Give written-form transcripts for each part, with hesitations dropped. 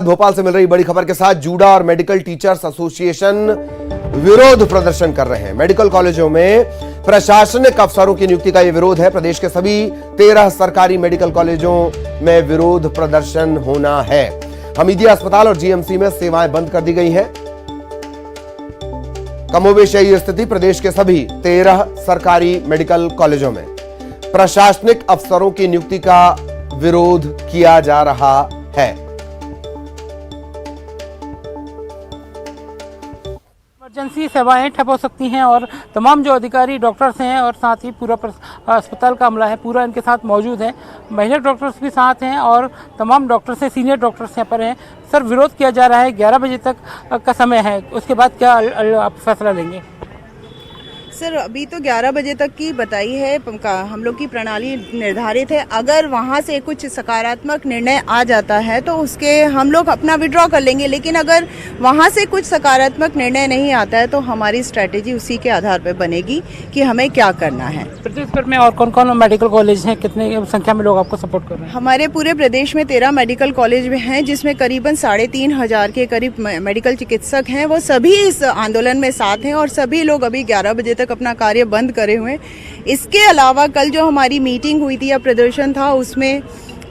भोपाल से मिल रही बड़ी खबर के साथ जूडा और मेडिकल टीचर्स एसोसिएशन विरोध प्रदर्शन कर रहे हैं। मेडिकल कॉलेजों में प्रशासनिक अफसरों की नियुक्ति का यह विरोध है। प्रदेश के सभी 13 सरकारी मेडिकल कॉलेजों में विरोध प्रदर्शन होना है। हमीदिया अस्पताल और जीएमसी में सेवाएं बंद कर दी गई हैं। कमोबेश यही स्थिति प्रदेश के सभी 13 सरकारी मेडिकल कॉलेजों में प्रशासनिक अफसरों की नियुक्ति का विरोध किया जा रहा है। इमरजेंसी सेवाएं ठप हो सकती हैं और तमाम जो अधिकारी डॉक्टर्स हैं और साथ ही पूरा अस्पताल का अमला है पूरा इनके साथ मौजूद है। महिला डॉक्टर्स भी साथ हैं और तमाम डॉक्टर्स हैं, सीनियर डॉक्टर्स यहाँ पर हैं। सर, विरोध किया जा रहा है, 11 बजे तक का समय है, उसके बाद क्या आप फैसला लेंगे? सर, अभी तो 11 बजे तक की बताई है, हम लोग की प्रणाली निर्धारित है। अगर वहां से कुछ सकारात्मक निर्णय आ जाता है तो उसके हम लोग अपना विड्रॉ कर लेंगे, लेकिन अगर वहां से कुछ सकारात्मक निर्णय नहीं आता है तो हमारी स्ट्रेटेजी उसी के आधार पर बनेगी कि हमें क्या करना है। प्रदेश भर में और कौन कौन मेडिकल कॉलेज हैं, कितने संख्या में लोग आपको सपोर्ट कर रहे हैं? हमारे पूरे प्रदेश में 13 मेडिकल कॉलेज में हैं, जिसमें करीबन 3,500 के करीब मेडिकल चिकित्सक हैं। वो सभी इस आंदोलन में साथ हैं और सभी लोग अभी 11 बजे तक अपना कार्य बंद करे हुए। इसके अलावा कल जो हमारी मीटिंग हुई थी या प्रदर्शन था, उसमें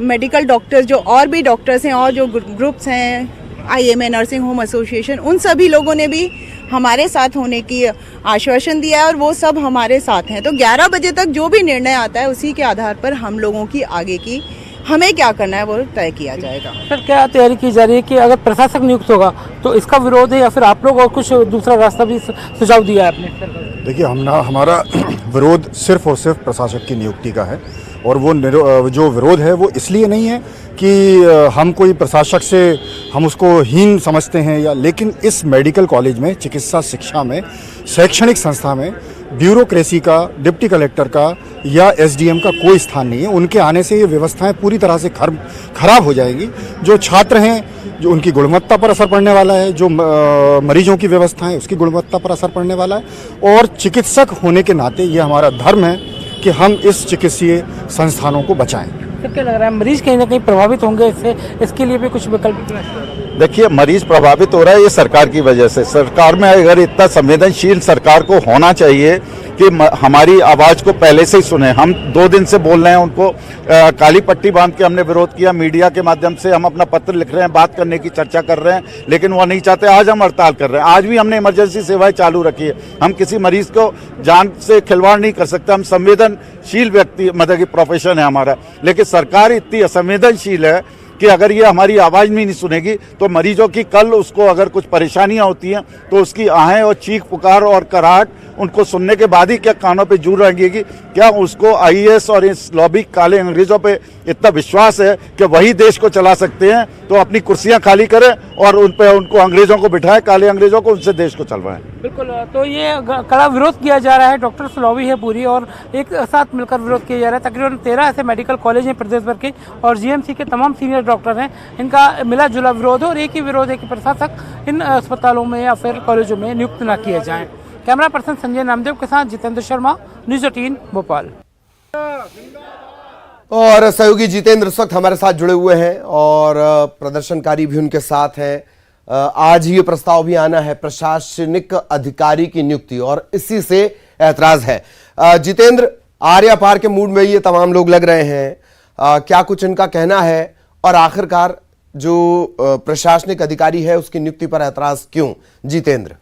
मेडिकल डॉक्टर्स जो और भी डॉक्टर्स हैं और जो ग्रुप्स हैं, IMA नर्सिंग होम एसोसिएशन, उन सभी लोगों ने भी हमारे साथ होने की आश्वासन दिया है और वो सब हमारे साथ हैं। तो 11 बजे तक जो भी निर्णय आता है उसी के आधार पर हम लोगों की आगे की हमें क्या करना है वो तय किया जाएगा। सर, क्या तैयारी की जा रही है कि अगर प्रशासक नियुक्त होगा तो इसका विरोध है या फिर आप लोग और कुछ दूसरा रास्ता भी सुझाव दिया है आपने? देखिए, हमारा विरोध सिर्फ और सिर्फ प्रशासक की नियुक्ति का है और वो जो विरोध है वो इसलिए नहीं है कि हम कोई प्रशासक से हम उसको हीन समझते हैं लेकिन इस मेडिकल कॉलेज में, चिकित्सा शिक्षा में, शैक्षणिक संस्था में ब्यूरोक्रेसी का, डिप्टी कलेक्टर का या SDM का कोई स्थान नहीं है। उनके आने से ये व्यवस्थाएं पूरी तरह से खराब हो जाएंगी। जो छात्र हैं, जो उनकी गुणवत्ता पर असर पड़ने वाला है, जो मरीजों की व्यवस्था है उसकी गुणवत्ता पर असर पड़ने वाला है। और चिकित्सक होने के नाते ये हमारा धर्म है कि हम इस चिकित्सीय संस्थानों को बचाएं। तो क्या लग रहा है, मरीज कहीं ना कहीं प्रभावित होंगे इससे? इसके लिए भी कुछ विकल्प? देखिए, मरीज प्रभावित हो रहा है ये सरकार की वजह से। सरकार में अगर इतना संवेदनशील सरकार को होना चाहिए कि हमारी आवाज को पहले से ही सुने। हम 2 दिन से बोल रहे हैं, उनको काली पट्टी बांध के हमने विरोध किया। मीडिया के माध्यम से हम अपना पत्र लिख रहे हैं, बात करने की चर्चा कर रहे हैं, लेकिन वो नहीं चाहते। आज हम हड़ताल कर रहे हैं। आज भी हमने इमरजेंसी सेवाएं चालू रखी है। हम किसी मरीज को जान से खिलवाड़ नहीं कर सकते। हम संवेदनशील व्यक्ति, मतलब कि प्रोफेशन है हमारा, लेकिन सरकार इतनी असंवेदनशील है कि अगर ये हमारी आवाज में नहीं सुनेगी तो मरीजों की कल उसको अगर कुछ परेशानियां होती हैं तो उसकी आहें और चीख पुकार और कराहट उनको सुनने के बाद ही क्या कानों पे जूर लगेगी? क्या उसको IAS और इस लॉबी काले अंग्रेजों पे इतना विश्वास है कि वही देश को चला सकते हैं? तो अपनी कुर्सियां खाली करें और उन पे उनको अंग्रेजों को बिठाए, काले अंग्रेजों को, उनसे देश को चलवाएं। बिल्कुल। तो ये कड़ा विरोध किया जा रहा है, डॉक्टर्स लॉबी है पूरी और एक साथ मिलकर विरोध किया जा रहा है। तकरीबन 13 ऐसे मेडिकल कॉलेज हैं प्रदेश भर के और GMC के तमाम सीनियर डॉक्टर हैं। इनका मिला जुला विरोध है और एक ही विरोध है कि प्रशासक इन अस्पतालों में या फिर कॉलेजों में नियुक्त न किए जाएं। कैमरा पर्सन संजय नामदेव के साथ जितेंद्र शर्मा, न्यूज़ 18 भोपाल। और सहयोगी जितेंद्र इस वक्त हमारे साथ जुड़े हुए हैं और प्रदर्शनकारी भी उनके साथ हैं। आज ये प्रस्ताव भी आना है प्रशासनिक अधिकारी की नियुक्ति और इसी से ऐतराज है। जितेंद्र, आर्या पार के मूड में ये तमाम लोग लग रहे हैं, क्या कुछ इनका कहना है और आखिरकार जो प्रशासनिक अधिकारी है उसकी नियुक्ति पर ऐतराज क्यों? जितेंद्र,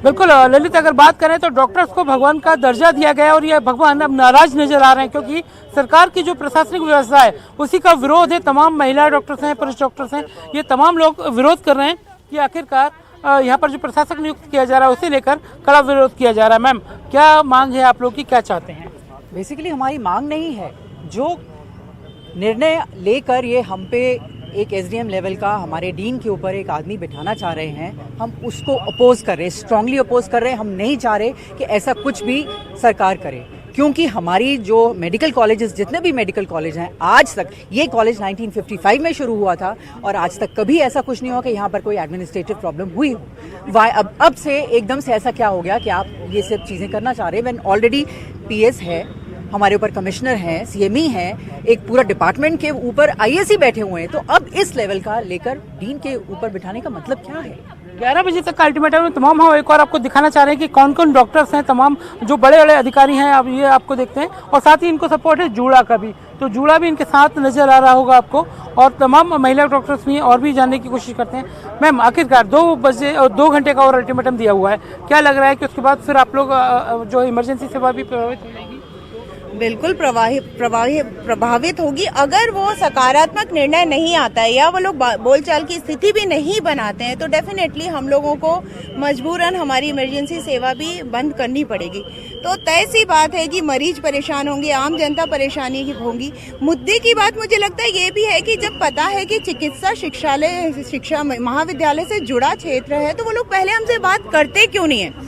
बिल्कुल ललित, अगर बात करें तो डॉक्टर्स को भगवान का दर्जा दिया गया और ये भगवान अब नाराज नजर आ रहे हैं क्योंकि सरकार की जो प्रशासनिक व्यवस्था है उसी का विरोध है। तमाम महिला डॉक्टर्स हैं, पुरुष डॉक्टर्स हैं, ये तमाम लोग विरोध कर रहे हैं कि आखिरकार यहाँ पर जो प्रशासक नियुक्त किया जा रहा है उसे लेकर कड़ा विरोध किया जा रहा है। मैम, क्या मांग है आप लोग की, क्या चाहते हैं? बेसिकली हमारी मांग नहीं है, जो निर्णय लेकर ये हम पे एक SDM लेवल का हमारे डीन के ऊपर एक आदमी बिठाना चाह रहे हैं, हम उसको अपोज कर रहे हैं, स्ट्रांगली अपोज कर रहे हैं। हम नहीं चाह रहे कि ऐसा कुछ भी सरकार करे, क्योंकि हमारी जो मेडिकल कॉलेजेस, जितने भी मेडिकल कॉलेज हैं, आज तक ये कॉलेज 1955 में शुरू हुआ था और आज तक कभी ऐसा कुछ नहीं हुआ कि यहाँ पर कोई एडमिनिस्ट्रेटिव प्रॉब्लम हुई हो। अब से एकदम से ऐसा क्या हो गया कि आप ये सब चीज़ें करना चाह रहे हैं, व्हेन ऑलरेडी PS है, हमारे ऊपर कमिश्नर हैं, सीएमई हैं, एक पूरा डिपार्टमेंट के ऊपर आईएएस बैठे हुए हैं, तो अब इस लेवल का लेकर डीन के ऊपर बिठाने का मतलब क्या है? 11 बजे तक का अल्टीमेटम में तमाम हम एक और आपको दिखाना चाह रहे हैं कि कौन कौन डॉक्टर्स हैं, तमाम जो बड़े बड़े अधिकारी हैं, अब ये आपको देखते हैं। और साथ ही इनको सपोर्ट है जूड़ा का भी, तो जूड़ा भी इनके साथ नजर आ रहा होगा आपको, और तमाम महिला डॉक्टर्स भी हैं और भी जानने की कोशिश करते हैं। मैम, आखिरकार 2 बजे और 2 घंटे का और अल्टीमेटम दिया हुआ है, क्या लग रहा है कि उसके बाद फिर आप लोग जो इमरजेंसी सेवा भी प्रभावित हो जाएगी? बिल्कुल प्रभावित होगी। अगर वो सकारात्मक निर्णय नहीं आता है या वो लोग बोलचाल की स्थिति भी नहीं बनाते हैं तो डेफिनेटली हम लोगों को मजबूरन हमारी इमरजेंसी सेवा भी बंद करनी पड़ेगी। तो तय सी बात है कि मरीज परेशान होंगे, आम जनता परेशानी होगी। मुद्दे की बात मुझे लगता है ये भी है कि जब पता है कि चिकित्सा शिक्षा महाविद्यालय से जुड़ा क्षेत्र है तो वो लोग पहले हमसे बात करते क्यों नहीं है।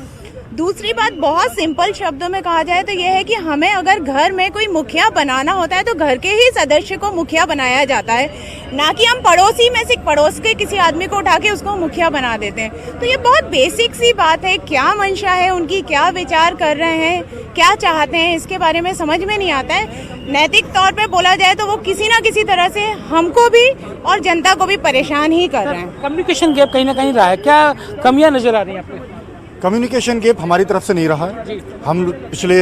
दूसरी बात, बहुत सिंपल शब्दों में कहा जाए तो यह है कि हमें अगर घर में कोई मुखिया बनाना होता है तो घर के ही सदस्य को मुखिया बनाया जाता है, ना कि हम पड़ोसी में से पड़ोस के किसी आदमी को उठा के उसको मुखिया बना देते हैं। तो ये बहुत बेसिक सी बात है, क्या मंशा है उनकी, क्या विचार कर रहे हैं, क्या चाहते हैं, इसके बारे में समझ में नहीं आता है। नैतिक तौर पर बोला जाए तो वो किसी न किसी तरह से हमको भी और जनता को भी परेशान ही कर रहे हैं। कम्युनिकेशन गैप कहीं ना कहीं रहा है, क्या कमियां नजर आ रही हैं आपको? कम्युनिकेशन गैप हमारी तरफ से नहीं रहा है। हम पिछले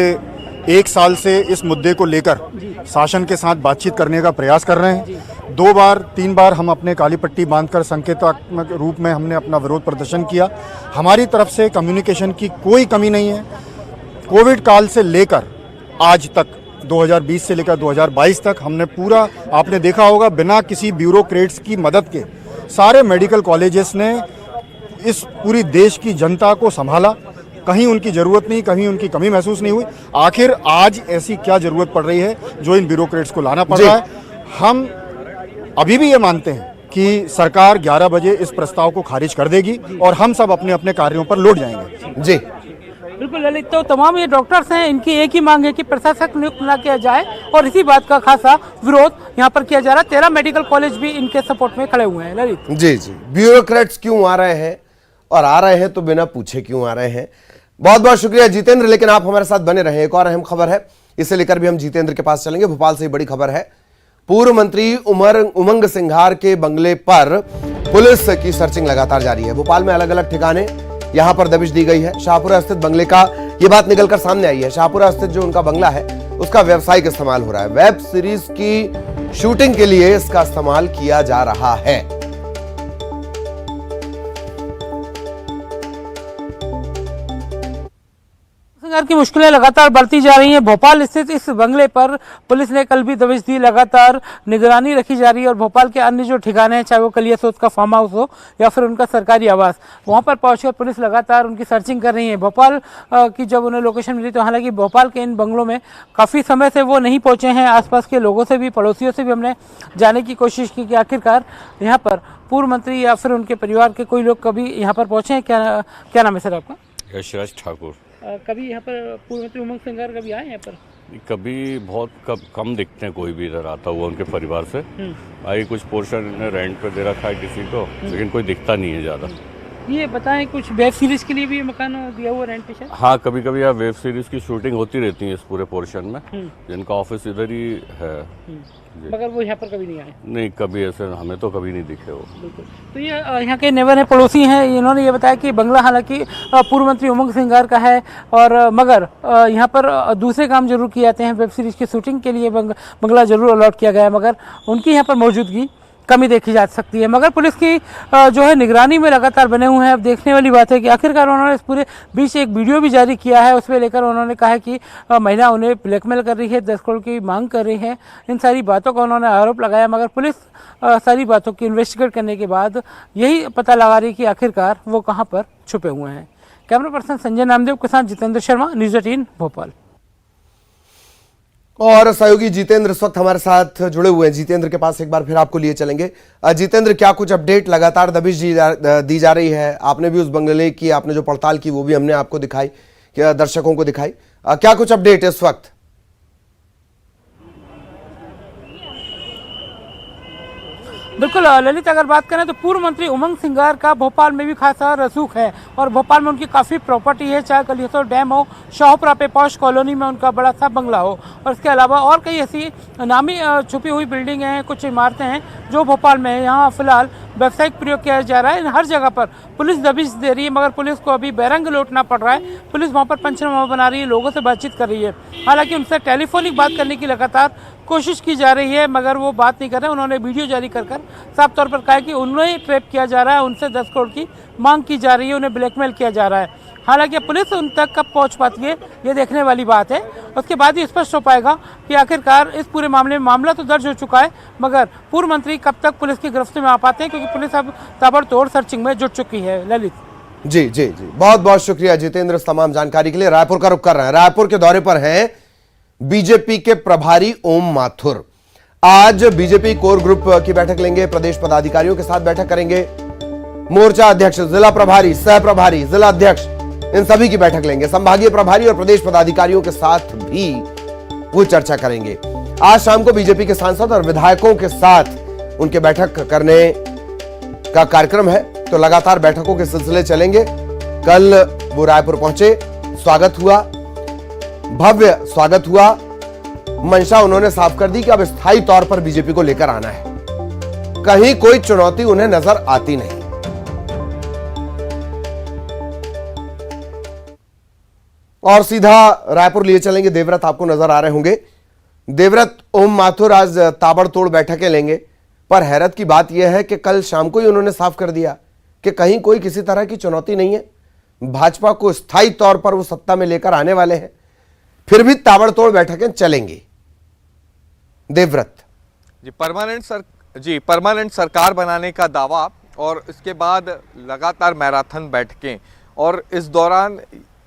1 साल से इस मुद्दे को लेकर शासन के साथ बातचीत करने का प्रयास कर रहे हैं। 2 बार 3 बार हम अपने काली पट्टी बांधकर संकेतात्मक रूप में हमने अपना विरोध प्रदर्शन किया। हमारी तरफ से कम्युनिकेशन की कोई कमी नहीं है। कोविड काल से लेकर आज तक 2020 से लेकर 2022 तक हमने पूरा, आपने देखा होगा, बिना किसी ब्यूरोक्रेट्स की मदद के सारे मेडिकल कॉलेजेस ने इस पूरी देश की जनता को संभाला। कहीं उनकी जरूरत नहीं, कहीं उनकी कमी महसूस नहीं हुई। आखिर आज ऐसी क्या जरूरत पड़ रही है जो इन ब्यूरोक्रेट्स को लाना पड़ रहा है? हम अभी भी ये मानते हैं कि सरकार 11 बजे इस प्रस्ताव को खारिज कर देगी और हम सब अपने अपने कार्यों पर लौट जाएंगे। जी बिल्कुल ललित, तो तमाम ये डॉक्टर्स हैं, इनकी एक ही मांग है कि प्रशासक नियुक्त न किया जाए और इसी बात का खासा विरोध यहाँ पर किया जा रहा है। 13 मेडिकल कॉलेज भी इनके सपोर्ट में खड़े हुए हैं। ललित जी जी, ब्यूरोक्रेट्स क्यों आ रहे हैं और आ रहे हैं तो बिना पूछे क्यों आ रहे हैं? बहुत बहुत शुक्रिया जितेंद्र, लेकिन आप हमारे साथ बने रहे। एक और अहम खबर है, इसे लेकर भी हम जितेंद्र के पास चलेंगे। भोपाल से बड़ी खबर है, पूर्व मंत्री उमंग सिंघार के बंगले पर पुलिस की सर्चिंग लगातार जारी है। भोपाल में अलग अलग ठिकाने यहां पर दबिश दी गई है। शाहपुरा स्थित बंगले का यह बात निकलकर सामने आई है। शाहपुरा स्थित जो उनका बंगला है उसका व्यावसायिक इस्तेमाल हो रहा है। वेब सीरीज की शूटिंग के लिए इसका इस्तेमाल किया जा रहा है। की मुश्किलें लगातार बढ़ती जा रही हैं। भोपाल स्थित इस बंगले पर पुलिस ने कल भी दबिश दी, लगातार निगरानी रखी जा रही है और भोपाल के अन्य जो ठिकाने हैं, चाहे वो कलियासोत का फार्म हाउस हो या फिर उनका सरकारी आवास, वहां पर पहुंचकर पुलिस लगातार उनकी सर्चिंग कर रही है। भोपाल की जब उन्हें लोकेशन मिली तो हालांकि भोपाल के इन बंगलों में काफ़ी समय से वो नहीं पहुंचे हैं। आसपास के लोगों से भी, पड़ोसियों से भी हमने जाने की कोशिश की कि आखिरकार यहाँ पर पूर्व मंत्री या फिर उनके परिवार के कोई लोग कभी यहाँ पर पहुंचे हैं। क्या नाम है सर आपका? यशराज ठाकुर। कभी यहाँ पर पूर्व मंत्री उमंग सिंघार कभी आए यहाँ पर? कभी बहुत कम दिखते हैं कोई भी इधर आता हुआ उनके परिवार से। आई कुछ पोर्शन रेंट पे दे रखा है किसी को, लेकिन कोई दिखता नहीं है ज़्यादा। ये बताएं, कुछ वेब सीरीज के लिए भी ये मकान दिया हुआ रेंट पे शायद? हाँ, कभी कभी यहाँ वेब सीरीज की शूटिंग होती रहती है इस पूरे पोर्शन में, जिनका ऑफिस इधर ही है। मगर वो यहाँ पर कभी नहीं आए? नहीं, कभी ऐसे हमें तो कभी नहीं दिखे वो। बिल्कुल। तो ये यहाँ के नेबर हैं, पड़ोसी हैं, इन्होंने ये बताया कि बंगला हालांकि पूर्व मंत्री उमंग सिंघार का है, और मगर यहाँ पर दूसरे काम जरूर किए जाते हैं। वेब सीरीज की शूटिंग के लिए बंगला जरूर अलॉट किया गया है, मगर उनकी यहाँ पर मौजूदगी कमी देखी जा सकती है। मगर पुलिस की जो है निगरानी में लगातार बने हुए हैं। अब देखने वाली बात है कि आखिरकार उन्होंने इस पूरे बीच एक वीडियो भी जारी किया है, उसमें लेकर उन्होंने कहा है कि महिला उन्हें ब्लैकमेल कर रही है, 10 करोड़ की मांग कर रही है। इन सारी बातों का उन्होंने आरोप लगाया, मगर पुलिस सारी बातों की इन्वेस्टिगेट करने के बाद यही पता लगा रही कि आखिरकार वो कहाँ पर छुपे हुए हैं। कैमरा पर्सन संजय नामदेव के साथ जितेंद्र शर्मा, न्यूज़ 18 भोपाल। और सहयोगी जितेंद्र इस वक्त हमारे साथ जुड़े हुए हैं। जितेंद्र के पास एक बार फिर आपको लिए चलेंगे। जितेंद्र, क्या कुछ अपडेट? लगातार दबिश दी जा रही है। आपने भी उस बंगले की आपने जो पड़ताल की वो भी हमने आपको दिखाई, दर्शकों को दिखाई। क्या कुछ अपडेट इस वक्त? बिल्कुल ललित, अगर बात करें तो पूर्व मंत्री उमंग सिंगार का भोपाल में भी खासा रसूख है और भोपाल में उनकी काफ़ी प्रॉपर्टी है, चाहे कलियासों डैम हो, शाहपुरा पे पॉश कॉलोनी में उनका बड़ा सा बंगला हो, और इसके अलावा और कई ऐसी नामी छुपी हुई बिल्डिंग हैं, कुछ इमारतें हैं जो भोपाल में है। यहाँ फिलहाल व्यावसायिक प्रयोग किया जा रहा है। हर जगह पर पुलिस दबिश दे रही है, मगर पुलिस को अभी बैरंग लौटना पड़ रहा है। पुलिस वहाँ पर पंचनामा बना रही है, लोगों से बातचीत कर रही है। हालांकि उनसे टेलीफोनिक बात करने की लगातार कोशिश की जा रही है, मगर वो बात नहीं कर रहे। उन्होंने वीडियो जारी कर साफ तौर पर कहा कि उन्हें ट्रैप किया जा रहा है, उनसे 10 करोड़ की मांग की जा रही है, उन्हें ब्लैकमेल किया जा रहा है। हालांकि पुलिस उन तक कब पहुंच पाती है ये देखने वाली बात है। उसके बाद ही स्पष्ट हो पाएगा कि आखिरकार इस पूरे मामले में मामला तो दर्ज हो चुका है, मगर पूर्व मंत्री कब तक पुलिस की गिरफ्त में आ पाते हैं, क्योंकि पुलिस अब ताबड़तोड़ सर्चिंग में जुट चुकी है। ललित जी जी जी, बहुत बहुत शुक्रिया जितेंद्र इस तमाम जानकारी के लिए। रायपुर का रुख कर रहे हैं, रायपुर के दौरे पर हैं बीजेपी के प्रभारी ओम माथुर। आज बीजेपी कोर ग्रुप की बैठक लेंगे, प्रदेश पदाधिकारियों के साथ बैठक करेंगे। मोर्चा अध्यक्ष, जिला प्रभारी, सह प्रभारी, जिला अध्यक्ष, इन सभी की बैठक लेंगे। संभागीय प्रभारी और प्रदेश पदाधिकारियों के साथ भी वो चर्चा करेंगे। आज शाम को बीजेपी के सांसद और विधायकों के साथ उनके बैठक करने का कार्यक्रम है, तो लगातार बैठकों के सिलसिले चलेंगे। कल वो रायपुर पहुंचे, स्वागत हुआ, भव्य स्वागत हुआ। मंशा उन्होंने साफ कर दी कि अब स्थायी तौर पर बीजेपी को लेकर आना है, कहीं कोई चुनौती उन्हें नजर आती नहीं। और सीधा रायपुर लिए चलेंगे, देवव्रत आपको नजर आ रहे होंगे। देवव्रत, ओम माथुर आज ताबड़तोड़ बैठकें लेंगे, पर हैरत की बात यह है कि कल शाम को ही उन्होंने साफ कर दिया कि कहीं कोई किसी तरह की चुनौती नहीं है, भाजपा को स्थायी तौर पर वो सत्ता में लेकर आने वाले हैं, फिर भी ताबड़तोड़ बैठकें चलेंगी। देवव्रत जी, परमानेंट सरकार बनाने का दावा और इसके बाद लगातार मैराथन बैठकें। और इस दौरान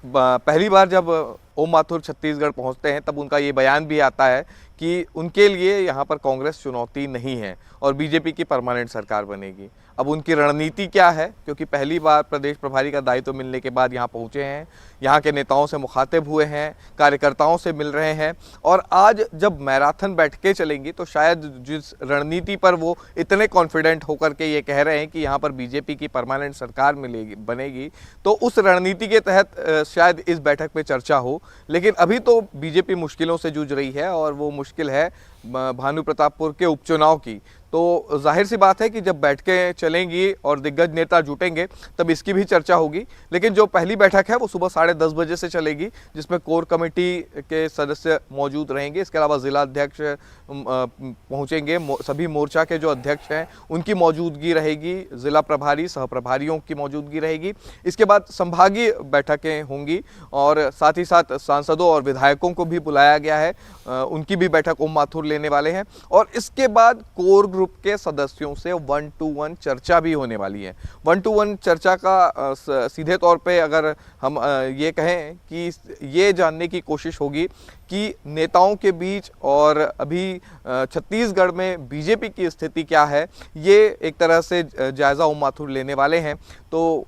पहली बार जब ओम माथुर छत्तीसगढ़ पहुंचते हैं तब उनका ये बयान भी आता है कि उनके लिए यहाँ पर कांग्रेस चुनौती नहीं है और बीजेपी की परमानेंट सरकार बनेगी। अब उनकी रणनीति क्या है, क्योंकि पहली बार प्रदेश प्रभारी का दायित्व मिलने के बाद यहाँ पहुँचे हैं, यहाँ के नेताओं से मुखातिब हुए हैं, कार्यकर्ताओं से मिल रहे हैं, और आज जब मैराथन बैठकें चलेंगी तो शायद जिस रणनीति पर वो इतने कॉन्फिडेंट होकर के ये कह रहे हैं कि यहाँ पर बीजेपी की परमानेंट सरकार बनेगी, तो उस रणनीति के तहत शायद इस बैठक में चर्चा हो। लेकिन अभी तो बीजेपी मुश्किलों से जूझ रही है और वो मुश्किल है भानु प्रतापपुर के उपचुनाव की। तो जाहिर सी बात है कि जब बैठकें चलेंगी और दिग्गज नेता जुटेंगे तब इसकी भी चर्चा होगी। लेकिन जो पहली बैठक है वो सुबह 10:30 बजे से चलेगी, जिसमें कोर कमेटी के सदस्य मौजूद रहेंगे। इसके अलावा जिला अध्यक्ष पहुंचेंगे, सभी मोर्चा के जो अध्यक्ष हैं उनकी मौजूदगी रहेगी, जिला प्रभारी, सह प्रभारियों की मौजूदगी रहेगी। इसके बाद संभागीय बैठकें होंगी और साथ ही साथ सांसदों और विधायकों को भी बुलाया गया है, उनकी भी बैठक ओम माथुर लेने वाले हैं। और इसके बाद कोर ग्रुप के सदस्यों से 1-to-1 चर्चा भी होने वाली है। 1-to-1 चर्चा का सीधे तौर पे अगर हम ये कहें कि ये जानने की कोशिश होगी कि नेताओं के बीच और अभी छत्तीसगढ़ में बीजेपी की स्थिति क्या है, ये एक तरह से जायज़ा ओम माथुर लेने वाले हैं। तो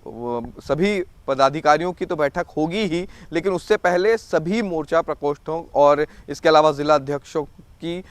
सभी पदाधिकारियों की तो बैठक होगी ही, लेकिन उससे पहले सभी मोर्चा प्रकोष्ठों और इसके अलावा जिला अध्यक्षों की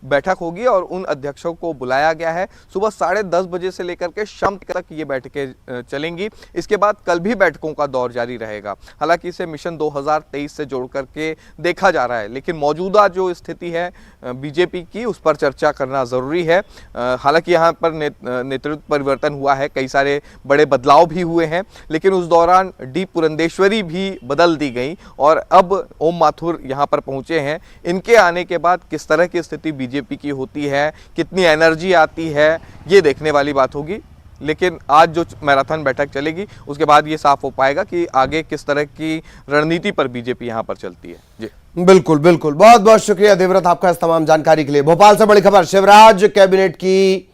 बैठक होगी और उन अध्यक्षों को बुलाया गया है। सुबह 10:30 बजे से लेकर के शाम तक ये बैठकें चलेंगी। इसके बाद कल भी बैठकों का दौर जारी रहेगा। हालांकि इसे मिशन 2023 से जोड़ करके देखा जा रहा है, लेकिन मौजूदा जो स्थिति है बीजेपी की उस पर चर्चा करना ज़रूरी है। हालांकि यहाँ पर नेतृत्व परिवर्तन हुआ है, कई सारे बड़े बदलाव भी हुए हैं, लेकिन उस दौरान डी पुरंदेश्वरी भी बदल दी गई और अब ओम माथुर यहाँ पर पहुँचे हैं। इनके आने के बाद किस तरह की स्थिति बीजेपी की होती है, कितनी एनर्जी आती है, ये देखने वाली बात होगी। लेकिन आज जो मैराथन बैठक चलेगी उसके बाद ये साफ हो पाएगा कि आगे किस तरह की रणनीति पर बीजेपी यहाँ पर चलती है। जी बिल्कुल बिल्कुल, बहुत बहुत शुक्रिया देवव्रत आपका इस तमाम जानकारी के लिए। भोपाल से बड़ी खबर, शिवराज कैबिनेट की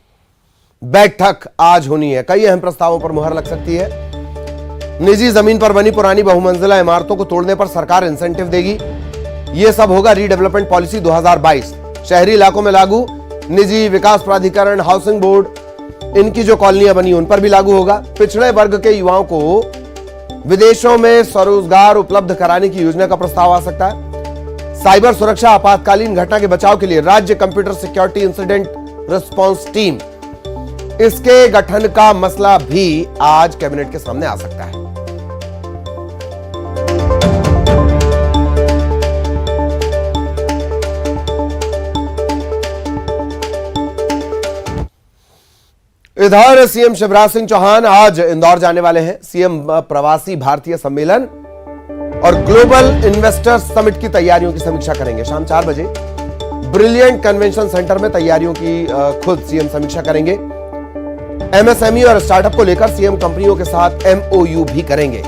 बैठक आज होनी है, कई अहम प्रस्तावों पर मुहर लग सकती है। निजी जमीन पर बनी पुरानी बहुमंजिला इमारतों को तोड़ने पर सरकार इंसेंटिव देगी। यह सब होगा रीडेवलपमेंट पॉलिसी 2022, शहरी इलाकों में लागू। निजी विकास प्राधिकरण, हाउसिंग बोर्ड, इनकी जो कॉलोनियां बनी उन पर भी लागू होगा। पिछड़े वर्ग के युवाओं को विदेशों में स्वरोजगार उपलब्ध कराने की योजना का प्रस्ताव आ सकता है। साइबर सुरक्षा, आपातकालीन घटना के बचाव के लिए राज्य computer security incident response team इसके गठन का मसला भी आज कैबिनेट के सामने आ सकता है। इधर सीएम शिवराज सिंह चौहान आज इंदौर जाने वाले हैं। सीएम प्रवासी भारतीय सम्मेलन और ग्लोबल इन्वेस्टर्स समिट की तैयारियों की समीक्षा करेंगे। शाम 4 बजे ब्रिलियंट कन्वेंशन सेंटर में तैयारियों की खुद सीएम समीक्षा करेंगे। एमएसएमई और स्टार्टअप को लेकर सीएम कंपनियों के साथ एमओयू भी करेंगे।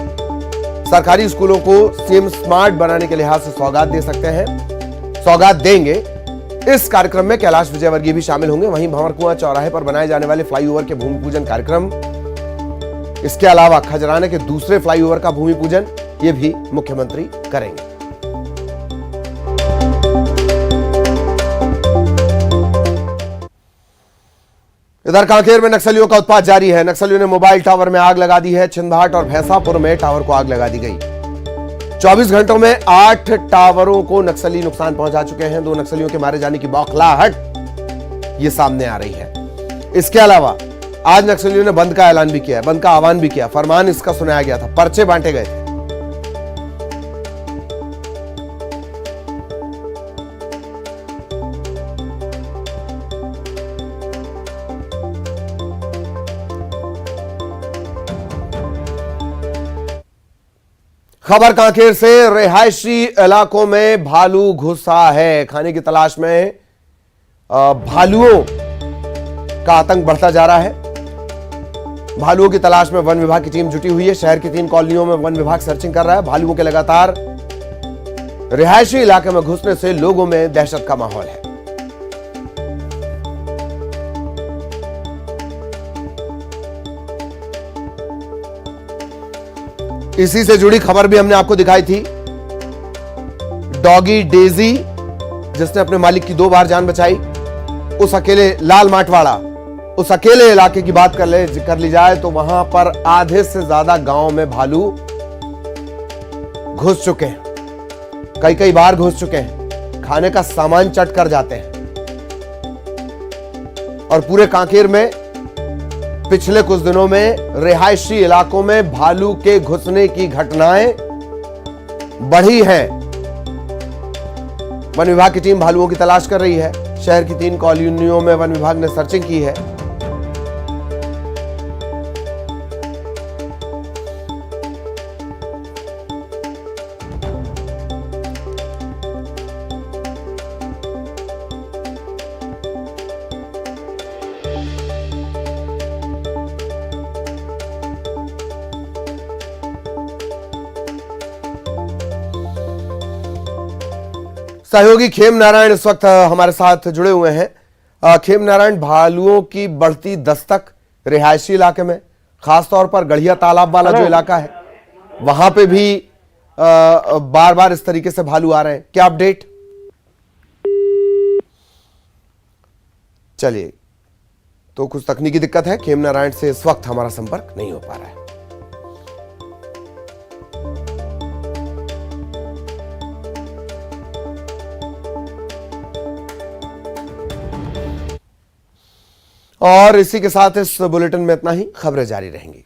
सरकारी स्कूलों को सीएम स्मार्ट बनाने के लिहाज से सौगात दे सकते हैं, सौगात देंगे। इस कार्यक्रम में कैलाश विजयवर्गीय भी शामिल होंगे। वहीं भंवरकुआं चौराहे पर बनाए जाने वाले फ्लाईओवर के भूमि पूजन कार्यक्रम, इसके अलावा खजराना के दूसरे फ्लाईओवर का भूमि पूजन, ये भी मुख्यमंत्री करेंगे। इधर कांकेर में नक्सलियों का उत्पात जारी है। नक्सलियों ने मोबाइल टावर में आग लगा दी है। छिंदवाट और भैंसापुर में टावर को आग लगा दी गई। 24 घंटों में 8 टावरों को नक्सली नुकसान पहुंचा चुके हैं। 2 नक्सलियों के मारे जाने की बौखलाहट ये सामने आ रही है। इसके अलावा आज नक्सलियों ने बंद का ऐलान भी किया है, बंद का आह्वान भी किया। फरमान इसका सुनाया गया था, पर्चे बांटे गए थे। खबर कांकेर से, रिहायशी इलाकों में भालू घुसा है। खाने की तलाश में भालुओं का आतंक बढ़ता जा रहा है। भालुओं की तलाश में वन विभाग की टीम जुटी हुई है। शहर की 3 कॉलोनियों में वन विभाग सर्चिंग कर रहा है। भालुओं के लगातार रिहायशी इलाके में घुसने से लोगों में दहशत का माहौल है। इसी से जुड़ी खबर भी हमने आपको दिखाई थी। डॉगी डेजी जिसने अपने मालिक की 2 बार जान बचाई, उस अकेले लाल माटवाड़ा, उस अकेले इलाके की बात कर ली जाए तो वहां पर आधे से ज्यादा गांव में भालू घुस चुके हैं। कई बार घुस चुके हैं। खाने का सामान चट कर जाते हैं। और पूरे कांकेर में पिछले कुछ दिनों में रिहायशी इलाकों में भालू के घुसने की घटनाएं बढ़ी हैं। वन विभाग की टीम भालुओं की तलाश कर रही है। शहर की 3 कॉलोनियों में वन विभाग ने सर्चिंग की है। सहयोगी खेम नारायण इस वक्त हमारे साथ जुड़े हुए हैं। खेम नारायण, भालुओं की बढ़ती दस्तक रिहायशी इलाके में, खासतौर पर गढ़िया तालाब वाला जो इलाका है, वहां पे भी बार बार इस तरीके से भालू आ रहे हैं, क्या अपडेट? चलिए, तो कुछ तकनीकी दिक्कत है। खेम नारायण से इस वक्त हमारा संपर्क नहीं हो पा रहा है। और इसी के साथ इस बुलेटिन में इतना ही। खबरें जारी रहेंगी।